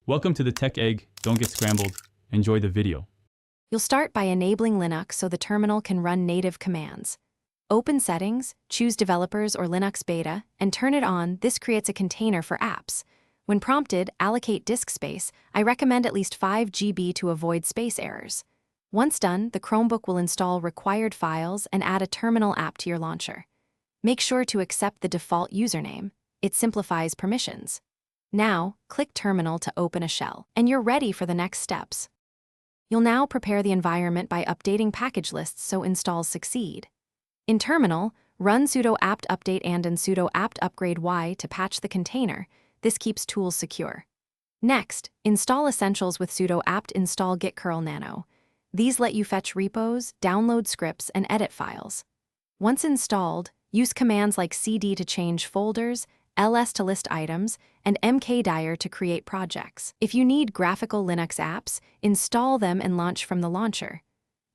Welcome to the Tech Egg. Don't get scrambled. Enjoy the video. You'll start by enabling Linux so the terminal can run native commands. Open Settings, choose Developers or Linux Beta, and turn it on. This creates a container for apps. When prompted, allocate disk space. I recommend at least 5 GB to avoid space errors. Once done, the Chromebook will install required files and add a terminal app to your launcher. Make sure to accept the default username. It simplifies permissions. Now, click Terminal to open a shell, and you're ready for the next steps. You'll now prepare the environment by updating package lists so installs succeed. In Terminal, run sudo apt update and sudo apt upgrade y to patch the container. This keeps tools secure. Next, install Essentials with sudo apt install git curl nano. These let you fetch repos, download scripts, and edit files. Once installed, use commands like cd to change folders, ls to list items, and mkdir to create projects. If you need graphical Linux apps, install them and launch from the launcher.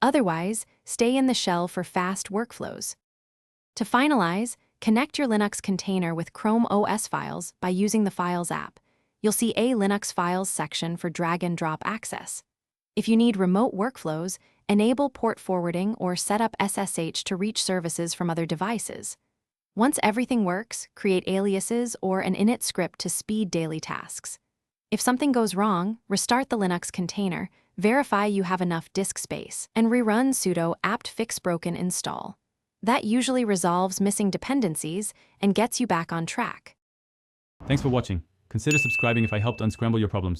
Otherwise, stay in the shell for fast workflows. To finalize, connect your Linux container with Chrome OS files by using the Files app. You'll see a Linux Files section for drag-and-drop access. If you need remote workflows, enable port forwarding or set up SSH to reach services from other devices. Once everything works, create aliases or an init script to speed daily tasks. If something goes wrong, restart the Linux container, verify you have enough disk space, and rerun sudo apt fix broken install. That usually resolves missing dependencies and gets you back on track. Thanks for watching. Consider subscribing if I helped unscramble your problems.